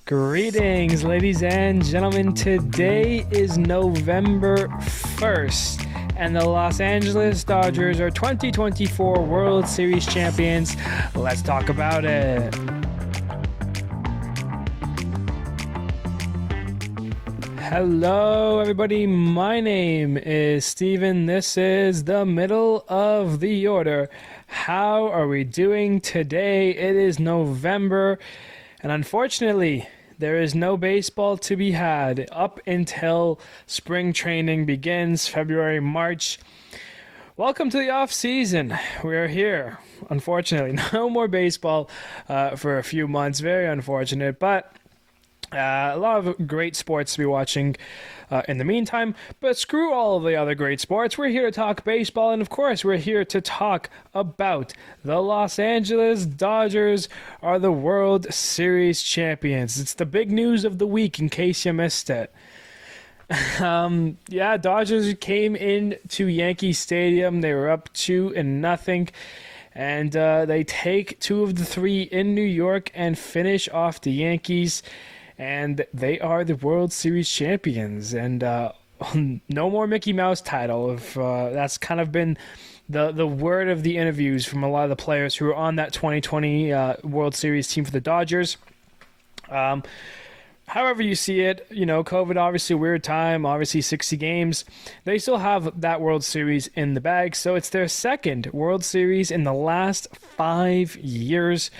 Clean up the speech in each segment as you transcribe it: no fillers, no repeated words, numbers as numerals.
Greetings, ladies and gentlemen. Today is November 1st, and the Los Angeles Dodgers are 2024 World Series champions. Let's talk about it. Hello, everybody. My name is Steven. This is the middle of the order. How are we doing today? It is November, and unfortunately, there is no baseball to be had up until spring training begins, February, March. Welcome to the off-season. We're here. Unfortunately, no more baseball for a few months. Very unfortunate, but a lot of great sports to be watching in the meantime, but screw all of the other great sports. We're here to talk baseball, and of course, we're here to talk about the Los Angeles Dodgers are the World Series champions. It's the big news of the week, in case you missed it. Dodgers came into Yankee Stadium. They were up 2-0. And they take 2 of the 3 in New York and finish off the Yankees. And they are the World Series champions. And no more Mickey Mouse title. That's kind of been the word of the interviews from a lot of the players who were on that 2020 World Series team for the Dodgers. However you see it, COVID, obviously a weird time, obviously 60 games. They still have that World Series in the bag, so it's their second World Series in the last 5 years.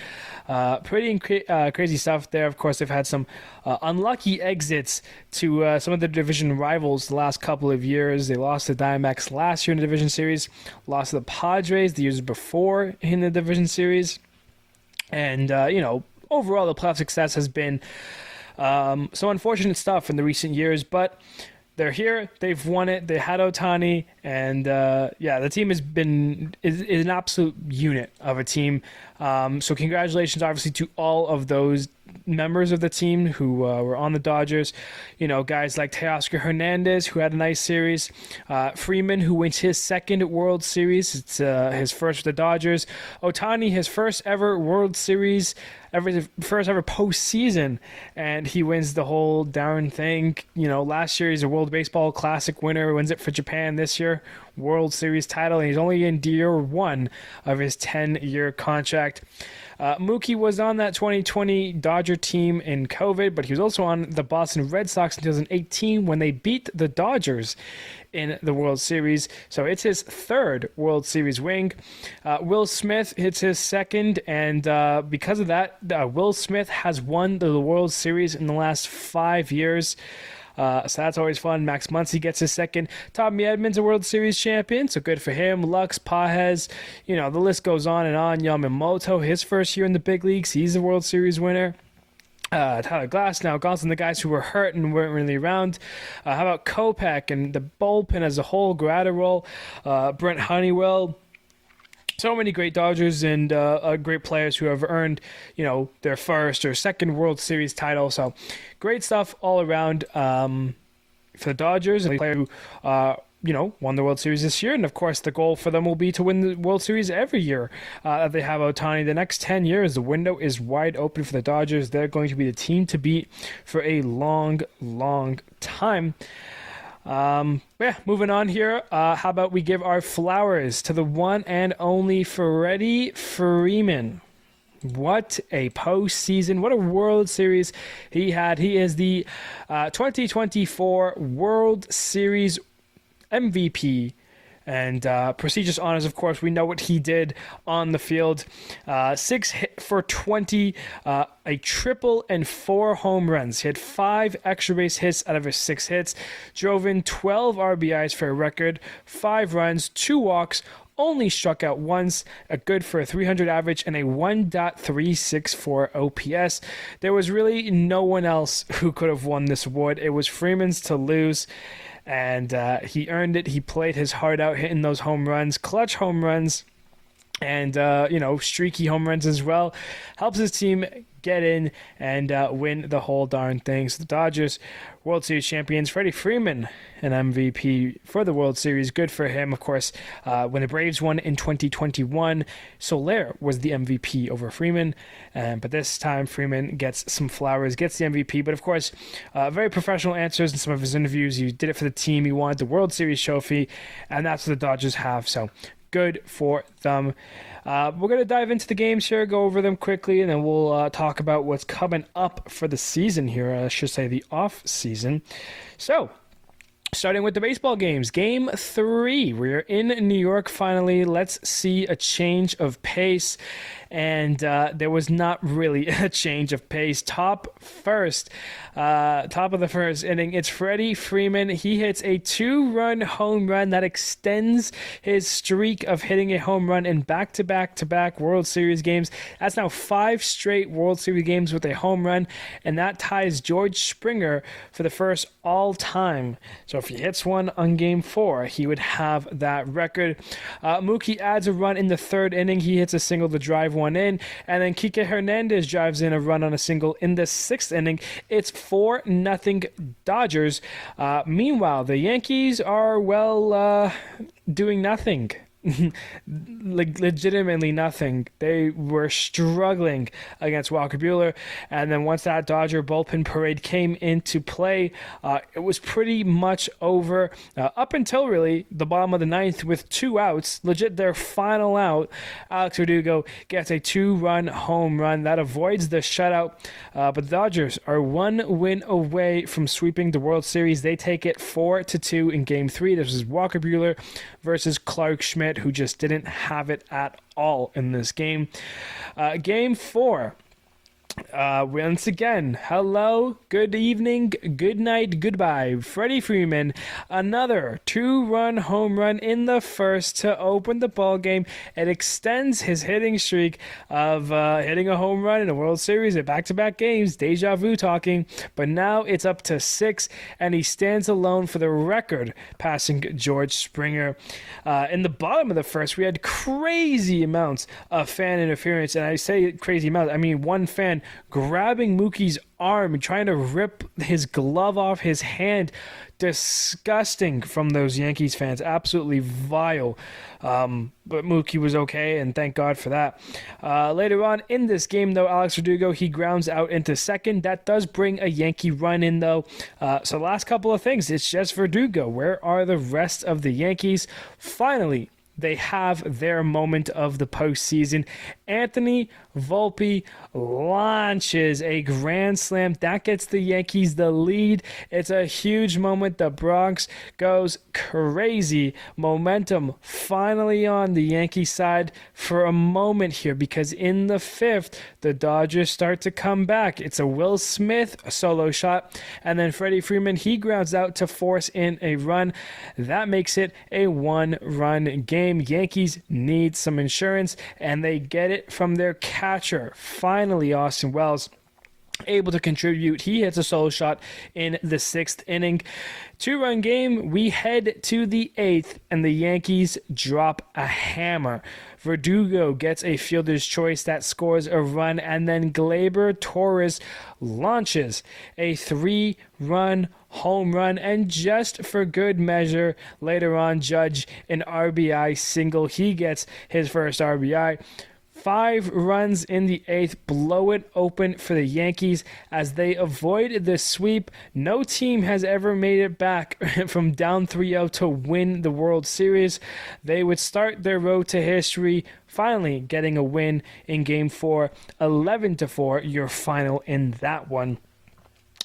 Pretty crazy stuff there. Of course, they've had some unlucky exits to some of the division rivals the last couple of years. They lost to the Diamondbacks last year in the division series, lost to the Padres the years before in the division series. And, overall, the playoff success has been some unfortunate stuff in the recent years, but they're here. They've won it. They had Ohtani, and the team is an absolute unit of a team. So congratulations, obviously, to all of those members of the team who were on the Dodgers. Guys like Teoscar Hernandez, who had a nice series. Freeman, who wins his second World Series. It's his first with the Dodgers. Ohtani, his first ever World Series, first ever postseason, and he wins the whole darn thing. Last year he's a World Baseball Classic winner, wins it for Japan. This year, World Series title, and he's only in year 1 of his 10-year contract. Mookie was on that 2020 Dodger team in COVID, but he was also on the Boston Red Sox in 2018 when they beat the Dodgers in the World Series. So it's his third World Series ring. Will Smith hits his second, and because of that, Will Smith has won the World Series in the last 5 years. So that's always fun. Max Muncy gets his second. Tommy Edmonds, a World Series champion, so good for him. Lux, Pages, the list goes on and on. Yamamoto, his first year in the big leagues, he's a World Series winner. Tyler Glasnow, Gonson, the guys who were hurt and weren't really around. How about Kopech and the bullpen as a whole, Gratterall, Brent Honeywell. So many great Dodgers and great players who have earned, their first or second World Series title. So great stuff all around for the Dodgers. And player who, won the World Series this year. And, of course, the goal for them will be to win the World Series every year that they have Ohtani. The next 10 years, the window is wide open for the Dodgers. They're going to be the team to beat for a long, long time. Moving on here. How about we give our flowers to the one and only Freddie Freeman. What a postseason. What a World Series he had. He is the 2024 World Series MVP. And prestigious honors, of course. We know what he did on the field. 6 hit for 20, a triple and 4 home runs. He had 5 extra base hits out of his 6 hits. Drove in 12 RBIs for a record, 5 runs, 2 walks, only struck out once, a good for a 300 average, and a 1.364 OPS. There was really no one else who could have won this award. It was Freeman's to lose. And he earned it. He played his heart out, hitting those home runs, clutch home runs. and streaky home runs as well. Helps his team get in and win the whole darn thing. So the Dodgers, World Series champions. Freddie Freeman, an MVP for the World Series. Good for him. Of course, when the Braves won in 2021, Soler was the MVP over Freeman. But this time, Freeman gets some flowers, gets the MVP. But of course, very professional answers in some of his interviews. He did it for the team. He wanted the World Series trophy, and that's what the Dodgers have. So good for them. We're going to dive into the games here, go over them quickly, and then we'll talk about what's coming up for the season here. I should say the off season. So, starting with the baseball games. Game 3. We're in New York finally. Let's see a change of pace. And there was not really a change of pace. Top of the first inning, it's Freddie Freeman. He hits a 2-run home run that extends his streak of hitting a home run in back-to-back-to-back World Series games. That's now 5 straight World Series games with a home run, and that ties George Springer for the first all-time. So if he hits one on Game 4, he would have that record. Mookie adds a run in the 3rd inning. He hits a single to drive one in, and then Kike Hernandez drives in a run on a single in the 6th inning. It's 4-0 Dodgers. Meanwhile, the Yankees are, doing nothing. Legitimately nothing. They were struggling against Walker Buehler, and then once that Dodger bullpen parade came into play, it was pretty much over up until really the bottom of the 9th with 2 outs. Legit their final out. Alex Verdugo gets a 2-run home run that avoids the shutout, but the Dodgers are 1 win away from sweeping the World Series. They take it 4-2 in Game 3. This is Walker Buehler versus Clark Schmidt, who just didn't have it at all in this game. Game 4. Once again, hello, good evening, good night, goodbye. Freddie Freeman, another 2-run home run in the first to open the ball game. It extends his hitting streak of hitting a home run in a World Series at back-to-back games. Deja vu talking, but now it's up to 6, and he stands alone for the record, passing George Springer. In the bottom of the first, we had crazy amounts of fan interference, and I say crazy amounts, I mean one fan grabbing Mookie's arm and trying to rip his glove off his hand. Disgusting from those Yankees fans. Absolutely vile. But Mookie was okay, and thank God for that. Later on in this game, though, Alex Verdugo, he grounds out into second. That does bring a Yankee run in, though. So last couple of things, it's just Verdugo. Where are the rest of the Yankees? Finally, they have their moment of the postseason. Anthony Volpe launches a grand slam. That gets the Yankees the lead. It's a huge moment. The Bronx goes crazy. Momentum finally on the Yankee side for a moment here, because in the 5th, the Dodgers start to come back. It's a Will Smith solo shot, and then Freddie Freeman, he grounds out to force in a run. That makes it a 1-run game. Yankees need some insurance, and they get it from their catcher. Finally, Austin Wells able to contribute. He hits a solo shot in the 6th inning. 2-run game. We head to the 8th, and the Yankees drop a hammer. Verdugo gets a fielder's choice that scores a run, and then Gleyber Torres launches a 3-run home run, and just for good measure, later on, Judge an RBI single. He gets his first RBI. 5 runs in the 8th blow it open for the Yankees as they avoid the sweep. No team has ever made it back from down 3-0 to win the World Series. They would start their road to history, finally getting a win in Game 4, 11-4, your final in that one.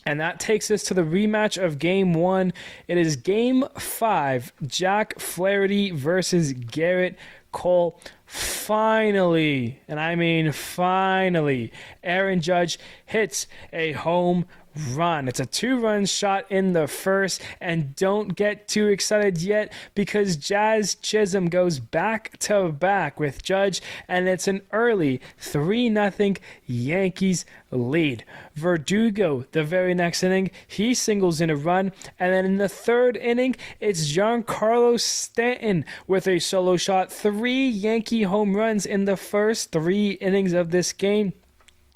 And that takes us to the rematch of Game 1. It is Game 5, Jack Flaherty versus Garrett Cole. Finally, and I mean finally, Aaron Judge hits a home run. It's a 2-run shot in the first, and don't get too excited yet because Jazz Chisholm goes back to back with Judge, and it's an early 3-0 Yankees lead. Verdugo, the very next inning, he singles in a run, and then in the 3rd inning, it's Giancarlo Stanton with a solo shot. 3 Yankee 3 home runs in the first 3 innings of this game.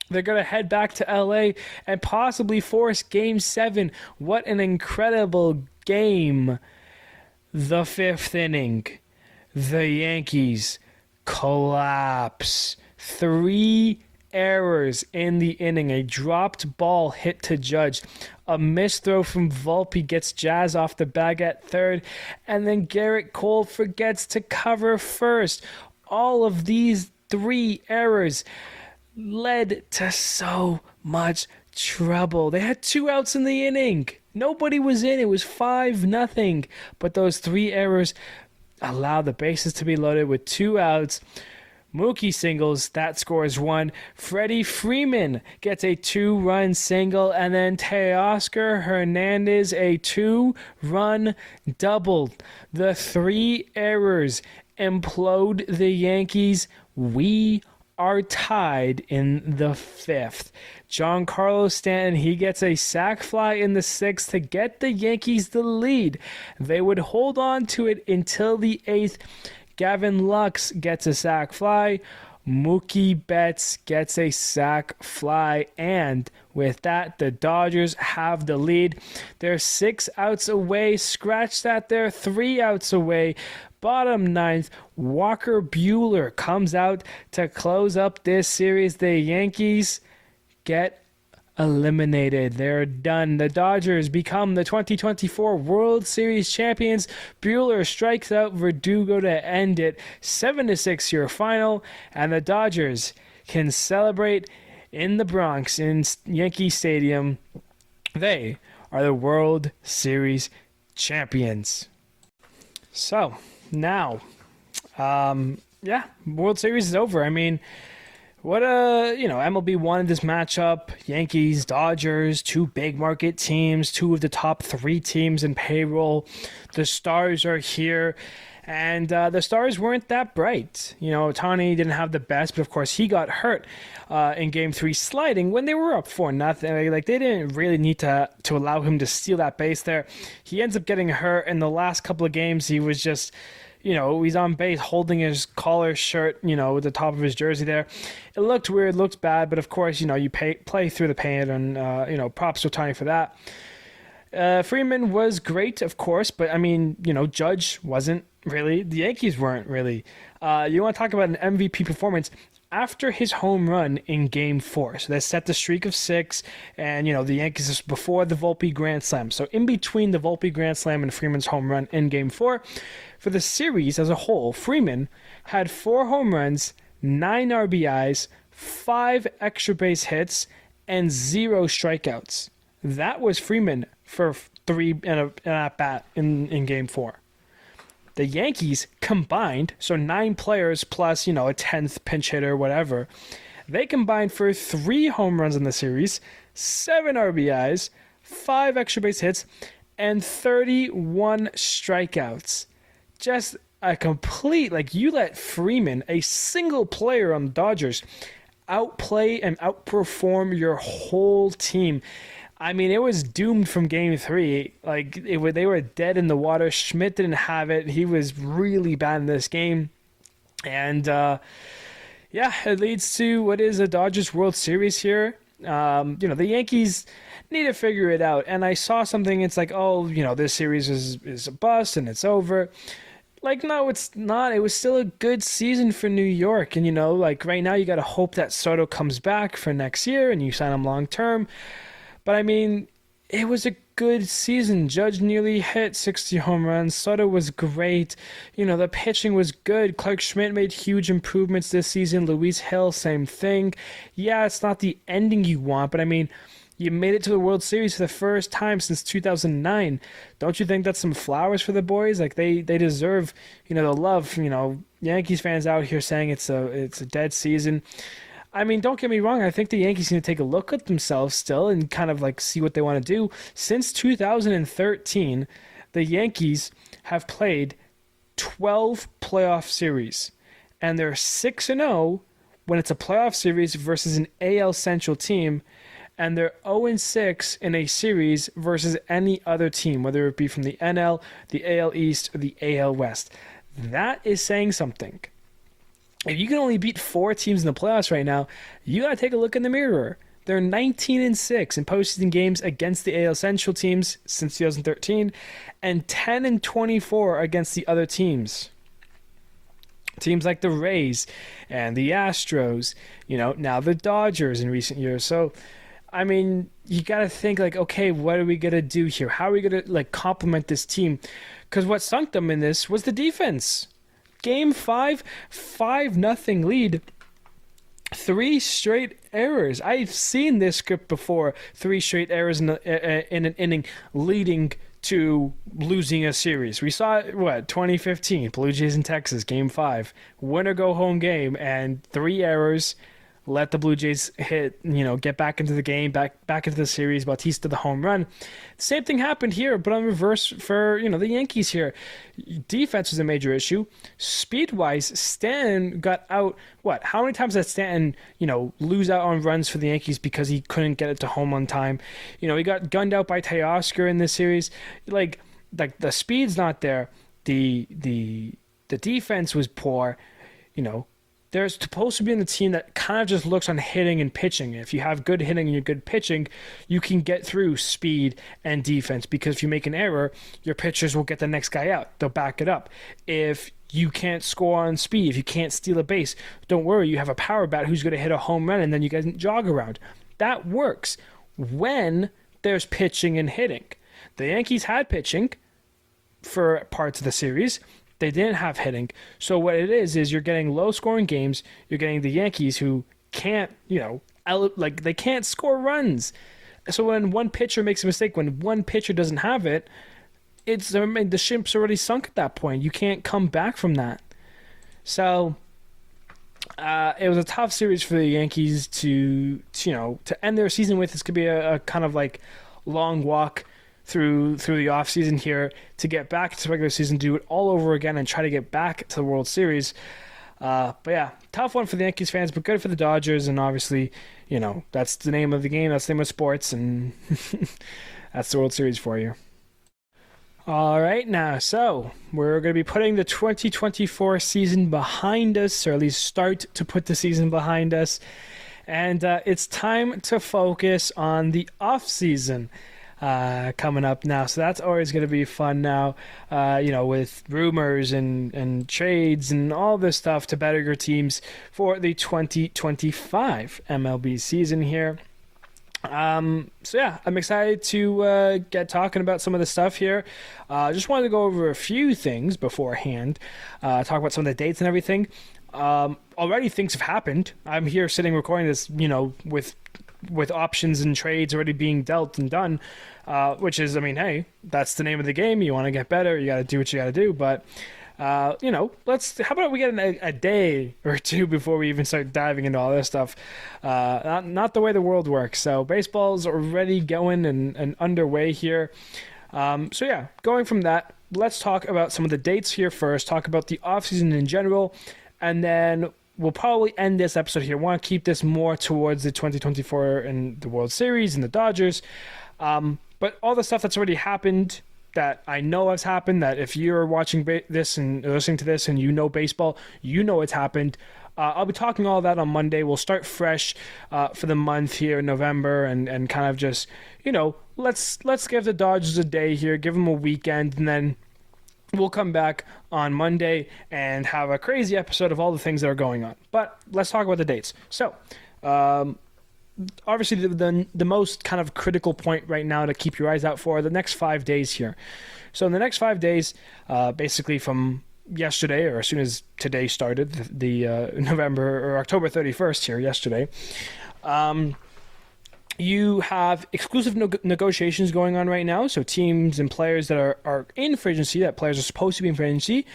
They're going to head back to LA and possibly force Game 7. What an incredible game. The 5th inning. The Yankees collapse. 3 errors in the inning. A dropped ball hit to Judge. A missed throw from Volpe gets Jazz off the bag at third. And then Garrett Cole forgets to cover first. All of these 3 errors led to so much trouble. They had 2 outs in the inning. Nobody was in. It was 5-0. But those 3 errors allowed the bases to be loaded with 2 outs. Mookie singles, that scores 1. Freddie Freeman gets a 2-run single, and then Teoscar Hernandez a 2-run double. The 3 errors implode the Yankees. We are tied in the 5th. Giancarlo Stanton, he gets a sac fly in the 6th to get the Yankees the lead. They would hold on to it until the 8th. Gavin Lux gets a sac fly. Mookie Betts gets a sac fly. And with that, the Dodgers have the lead. They're 6 outs away. Scratch that, they're 3 outs away. Bottom 9th, Walker Buehler comes out to close up this series. The Yankees get eliminated. They're done. The Dodgers become the 2024 World Series champions. Buehler strikes out Verdugo to end it. 7-6 your final, and the Dodgers can celebrate in the Bronx in Yankee Stadium. They are the World Series champions. So now, World Series is over. I mean, MLB wanted this matchup. Yankees, Dodgers, 2 big market teams, 2 of the top 3 teams in payroll. The stars are here, and the stars weren't that bright. Ohtani didn't have the best, but of course he got hurt in Game 3 sliding when they were up 4-0. Like, they didn't really need to allow him to steal that base there. He ends up getting hurt in the last couple of games. He was just, he's on base holding his collar shirt, with the top of his jersey there. It looked weird, looked bad, but of course, you play through the pain, and, props to Ohtani for that. Freeman was great, of course, but, Judge wasn't really. The Yankees weren't really. You want to talk about an MVP performance after his home run in Game 4. So that set the streak of 6, and, the Yankees is before the Volpe Grand Slam. So in between the Volpe Grand Slam and Freeman's home run in Game 4, for the series as a whole, Freeman had 4 home runs, 9 RBIs, 5 extra base hits, and 0 strikeouts. That was Freeman for 3 and at bat in Game 4. The Yankees combined, so 9 players plus, a 10th pinch hitter, whatever, they combined for 3 home runs in the series, 7 RBIs, 5 extra base hits, and 31 strikeouts. Just a complete, you let Freeman, a single player on the Dodgers, outplay and outperform your whole team. It was doomed from Game 3. They were dead in the water. Schmidt didn't have it. He was really bad in this game. And, it leads to what is a Dodgers World Series here. The Yankees need to figure it out. And I saw something, it's this series is a bust and it's over. No, it's not. It was still a good season for New York. And, right now you got to hope that Soto comes back for next year and you sign him long term. But, it was a good season. Judge nearly hit 60 home runs. Soto was great. The pitching was good. Clark Schmidt made huge improvements this season. Luis Hill, same thing. Yeah, it's not the ending you want, but, you made it to the World Series for the first time since 2009. Don't you think that's some flowers for the boys? They deserve, the love. Yankees fans out here saying it's a dead season. Don't get me wrong. I think the Yankees need to take a look at themselves still and kind of see what they want to do. Since 2013, the Yankees have played 12 playoff series, and they're 6-0 when it's a playoff series versus an AL Central team, and they're 0-6 in a series versus any other team, whether it be from the NL, the AL East, or the AL West. That is saying something. If you can only beat 4 teams in the playoffs right now, you got to take a look in the mirror. They're 19-6 in postseason games against the AL Central teams since 2013, and 10-24 against the other teams. Teams like the Rays and the Astros, now the Dodgers in recent years. So, I mean, you got to think like, okay, what are we going to do here? How are we going to complement this team? Because what sunk them in this was the defense. Game 5, 5-0 lead. 3 straight errors. I've seen this script before. 3 straight errors in an inning leading to losing a series. We saw it, 2015, Blue Jays in Texas, Game 5. Winner-go-home game, and 3 errors let the Blue Jays get back into the game, back into the series. Bautista the home run. Same thing happened here, but on reverse for, the Yankees here. Defense was a major issue. Speed-wise, Stanton got out, how many times did Stanton, lose out on runs for the Yankees because he couldn't get it to home on time? He got gunned out by Teoscar in this series. Like the speed's not there. The defense was poor, They're supposed to be in the team that kind of just looks on hitting and pitching. If you have good hitting and you're good pitching, you can get through speed and defense, because if you make an error, your pitchers will get the next guy out. They'll back it up. If you can't score on speed, if you can't steal a base, don't worry, you have a power bat who's going to hit a home run, and then you guys jog around. That works when there's pitching and hitting. The Yankees had pitching for parts of the series. They didn't have hitting. So what it is you're getting low-scoring games. You're getting the Yankees who can't, they can't score runs. So when one pitcher makes a mistake, when one pitcher doesn't have it, the ship's already sunk at that point. You can't come back from that. So it was a tough series for the Yankees to end their season with. This could be a kind of long walk through the offseason here to get back to the regular season, do it all over again, and try to get back to the World Series. But yeah, tough one for the Yankees fans, but good for the Dodgers, and obviously, that's the name of the game, that's the name of sports, and that's the World Series for you. All right, now, so we're going to be putting the 2024 season behind us, or at least start to put the season behind us, and it's time to focus on the offseason coming up now. So that's always going to be fun now, with rumors and trades and all this stuff to better your teams for the 2025 MLB season here. So yeah, I'm excited to get talking about some of the stuff here. Just wanted to go over a few things beforehand, talk about some of the dates and everything. Already things have happened. I'm here sitting recording this, with options and trades already being dealt and done, which is, hey, that's the name of the game. You want to get better, you got to do what you got to do. But, how about we get a day or two before we even start diving into all this stuff? Not the way the world works. So baseball's already going and underway here. So yeah, going from that, let's talk about some of the dates here first, talk about the offseason in general, and then we'll probably end this episode here. I want to keep this more towards the 2024 and the World Series and the Dodgers. But all the stuff that's already happened that I know has happened, that if you're watching this and listening to this and you know baseball, it's happened. I'll be talking all that on Monday. We'll start fresh for the month here in November and kind of just, let's give the Dodgers a day here, give them a weekend, and then we'll come back on Monday and have a crazy episode of all the things that are going on. But let's talk about the dates. So, obviously, the most kind of critical point right now to keep your eyes out for are the next 5 days here. So in the next 5 days, basically from yesterday, or as soon as today started, the November or October 31st here, yesterday, you have exclusive negotiations going on right now. So teams and players that are in free agency, that players are supposed to be in free agency,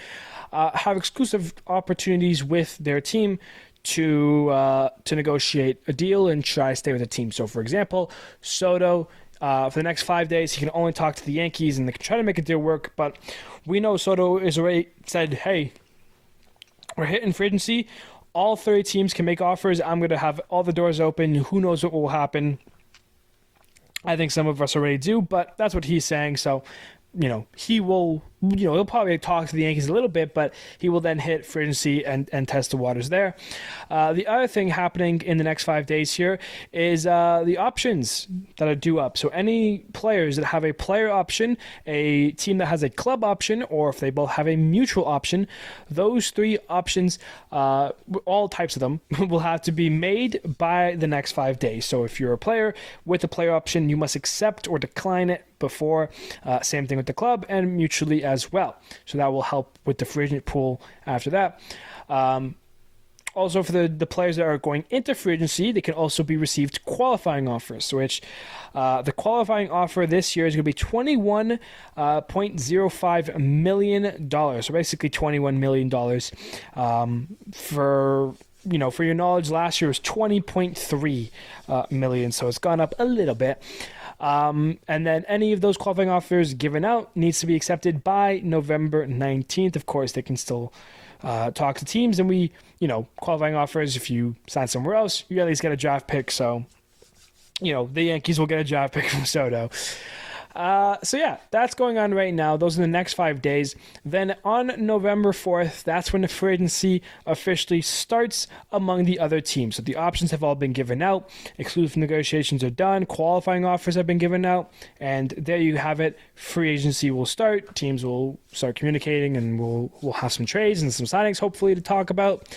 have exclusive opportunities with their team to negotiate a deal and try to stay with the team. So, for example, Soto, for the next 5 days, he can only talk to the Yankees, and they can try to make a deal work. But we know Soto has already said, hey, we're hitting free agency. All 30 teams can make offers. I'm going to have all the doors open. Who knows what will happen? I think some of us already do, but that's what he's saying. So, he will he'll probably talk to the Yankees a little bit, but he will then hit free agency and test the waters there. The other thing happening in the next 5 days here is the options that are due up. So any players that have a player option, a team that has a club option, or if they both have a mutual option, those three options, all types of them, will have to be made by the next 5 days. So if you're a player with a player option, you must accept or decline it before. Same thing with the club and mutually as well. So that will help with the free agent pool after that. Also, for the players that are going into free agency, they can also be received qualifying offers, which the qualifying offer this year is going to be $21.05 million. So basically $21 million. For your knowledge, last year was $20.3 million. So it's gone up a little bit. And then any of those qualifying offers given out needs to be accepted by November 19th. Of course, they can still talk to teams, and qualifying offers, if you sign somewhere else, you at least get a draft pick. So, the Yankees will get a draft pick from Soto. So yeah, that's going on right now. Those are the next 5 days. Then on November 4th, that's when the free agency officially starts among the other teams. So the options have all been given out. Exclusive negotiations are done. Qualifying offers have been given out. And there you have it. Free agency will start. Teams will start communicating, and we'll have some trades and some signings, hopefully, to talk about.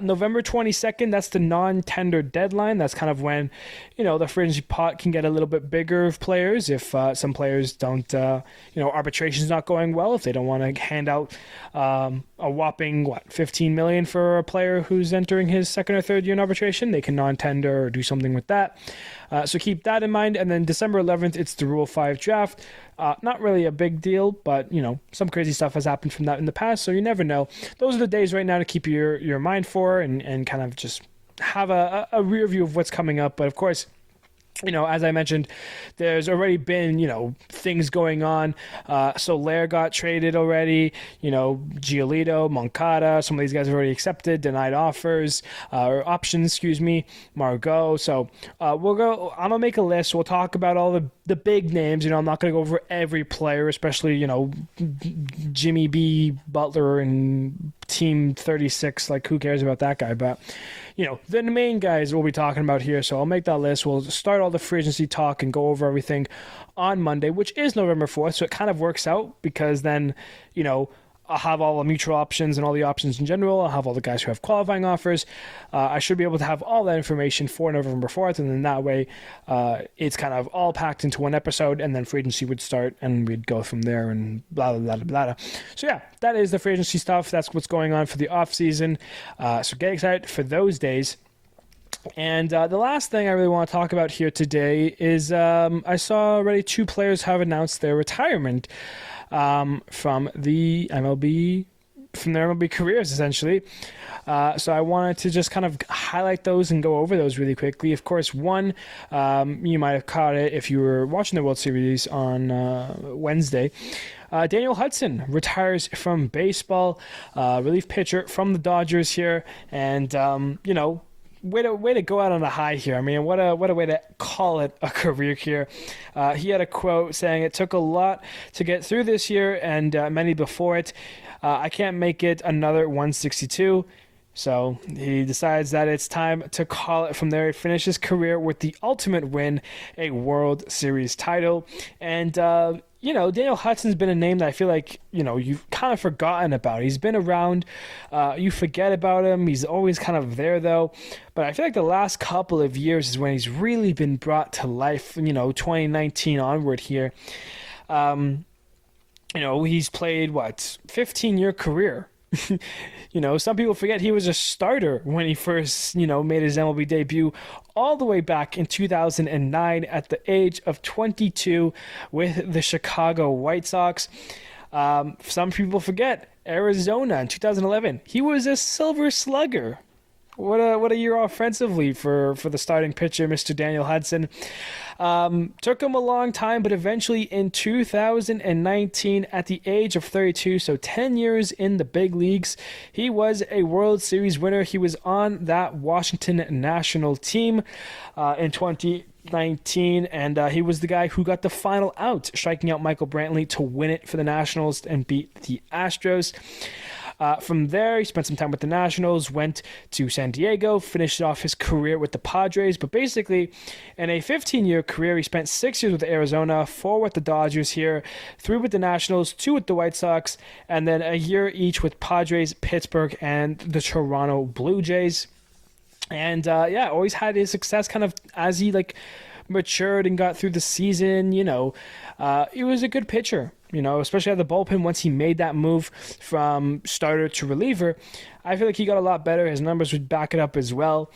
November 22nd, that's the non-tender deadline. That's kind of when, the free agency pot can get a little bit bigger of players if some players don't, arbitration's not going well, if they don't want to hand out a whopping, $15 million for a player who's entering his second or third year in arbitration, they can non-tender or do something with that. So keep that in mind. And then December 11th, it's the Rule 5 draft. Not really a big deal, but, some crazy stuff has happened from that in the past, so you never know. Those are the days right now to keep your mind for and kind of just have a rear view of what's coming up. But, of course, as I mentioned, there's already been, things going on. Soler got traded already, Giolito, Moncada, some of these guys have already accepted, denied offers, or options, Margot. So I'm going to make a list. We'll talk about all the big names. I'm not going to go over every player, especially, Jimmy B, Butler, and Team 36. Like, who cares about that guy? But, the main guys we'll be talking about here. So I'll make that list. We'll start all the free agency talk and go over everything on Monday, which is November 4th. So it kind of works out because then, I'll have all the mutual options and all the options in general. I'll have all the guys who have qualifying offers. I should be able to have all that information for November 4th, and then that way it's kind of all packed into one episode, and then free agency would start, and we'd go from there and blah, blah, blah, blah, blah. So yeah, that is the free agency stuff. That's what's going on for the offseason. So get excited for those days. And the last thing I really want to talk about here today is I saw already 2 players have announced their retirement from the MLB, from their MLB careers, essentially. So I wanted to just kind of highlight those and go over those really quickly. Of course, one, you might have caught it if you were watching the World Series on Wednesday. Daniel Hudson retires from baseball, relief pitcher from the Dodgers here, and, way to go out on a high here. I mean, what a way to call it a career here. He had a quote saying, "It took a lot to get through this year and many before it. I can't make it another 162." So he decides that it's time to call it from there. He finished his career with the ultimate win, a World Series title. And, Daniel Hudson's been a name that I feel like, you've kind of forgotten about. He's been around. You forget about him. He's always kind of there, though. But I feel like the last couple of years is when he's really been brought to life, 2019 onward here. He's played, 15-year career. Some people forget he was a starter when he first, made his MLB debut all the way back in 2009 at the age of 22 with the Chicago White Sox. Some people forget Arizona in 2011. He was a Silver Slugger what a year offensively for the starting pitcher, Mr. Daniel Hudson. Took him a long time, but eventually in 2019, at the age of 32, so 10 years in the big leagues, he was a World Series winner. He was on that Washington national team in 2019, and he was the guy who got the final out, striking out Michael Brantley to win it for the Nationals and beat the Astros. From there, he spent some time with the Nationals, went to San Diego, finished off his career with the Padres. But basically, in a 15-year career, he spent 6 years with Arizona, 4 with the Dodgers here, 3 with the Nationals, 2 with the White Sox, and then a year each with Padres, Pittsburgh, and the Toronto Blue Jays. And always had his success kind of as he matured and got through the season. He was a good pitcher. Especially at the bullpen, once he made that move from starter to reliever, I feel like he got a lot better. His numbers would back it up as well.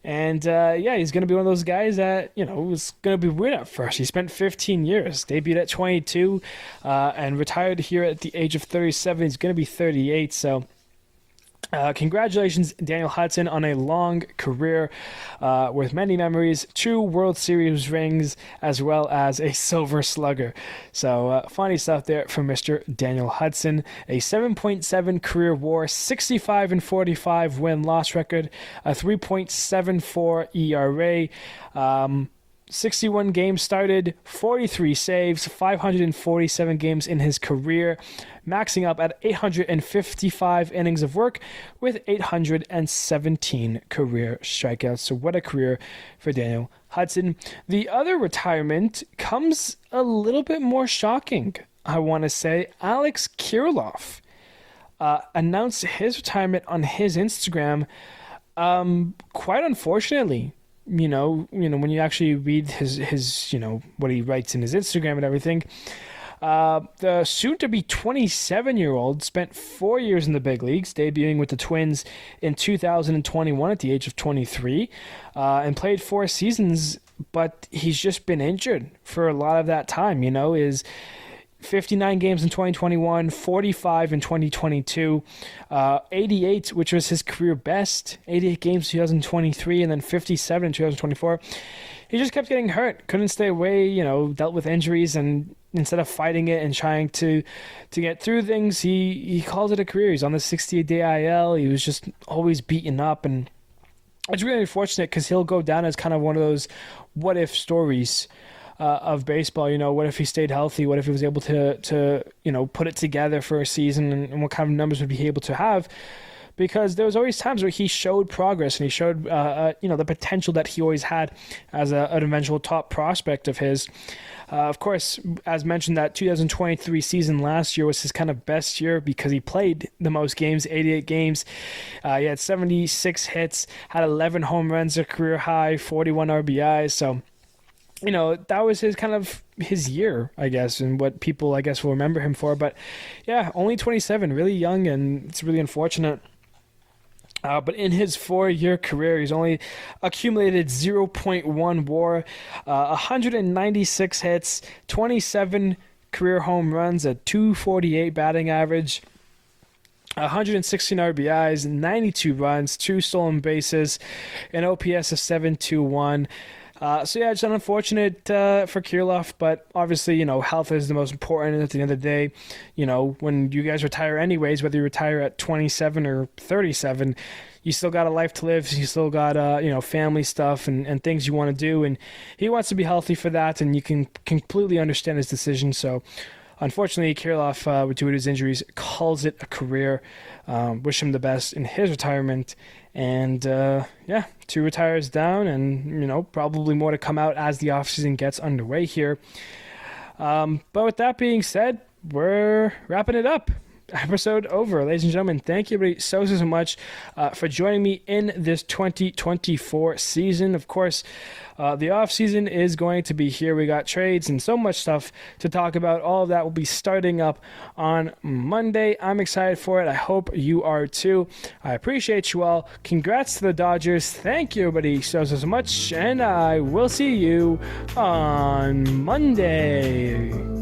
And he's going to be one of those guys that, was going to be weird at first. He spent 15 years, debuted at 22, and retired here at the age of 37. He's going to be 38, so congratulations, Daniel Hudson, on a long career with many memories, 2 World Series rings, as well as a Silver Slugger. So funny stuff there from Mr. Daniel Hudson. A 7.7 career WAR, 65-45 win-loss record, a 3.74 ERA. 61 games started, 43 saves, 547 games in his career, maxing up at 855 innings of work with 817 career strikeouts. So what a career for Daniel Hudson. The other retirement comes a little bit more shocking, I want to say. Alex Kirilloff announced his retirement on his Instagram, quite unfortunately. When you actually read his what he writes in his Instagram and everything, the soon-to-be 27-year-old spent 4 years in the big leagues, debuting with the Twins in 2021 at the age of 23, and played 4 seasons, but he's just been injured for a lot of that time. Is 59 games in 2021, 45 in 2022, 88, which was his career best, 88 games in 2023, and then 57 in 2024. He just kept getting hurt, couldn't stay away, dealt with injuries, and instead of fighting it and trying to get through things, he called it a career. He's on the 68-day IL. He was just always beaten up, and it's really unfortunate because he'll go down as kind of one of those what-if stories of baseball. What if he stayed healthy? What if he was able to put it together for a season, and what kind of numbers would he be able to have? Because there was always times where he showed progress and he showed the potential that he always had as an eventual top prospect of his. Of course, as mentioned, that 2023 season last year was his kind of best year because he played the most games, 88 games. He had 76 hits, had 11 home runs, a career high, 41 RBIs. So that was his year, I guess, and what people, I guess, will remember him for. But yeah, only 27, really young, and it's really unfortunate. But in his 4-year career, he's only accumulated 0.1 WAR, 196 hits, 27 career home runs, a 248 batting average, 116 RBIs, 92 runs, 2 stolen bases, an OPS of 721. It's unfortunate for Kirilloff, but obviously, health is the most important. At the end of the day, when you guys retire anyways, whether you retire at 27 or 37, you still got a life to live. You still got, family stuff and things you want to do. And he wants to be healthy for that, and you can completely understand his decision. So, unfortunately, Kirilloff, due to his injuries, calls it a career. Wish him the best in his retirement. And 2 retires down, and probably more to come out as the offseason gets underway here. But with that being said, we're wrapping it up. Episode over, ladies and gentlemen. Thank you everybody so much for joining me in this 2024 season. Of course, the off season is going to be here. We got trades and so much stuff to talk about. All of that will be starting up on Monday. I'm excited for it. I hope you are too. I appreciate you all. Congrats to the Dodgers. Thank you everybody so much, and I will see you on Monday.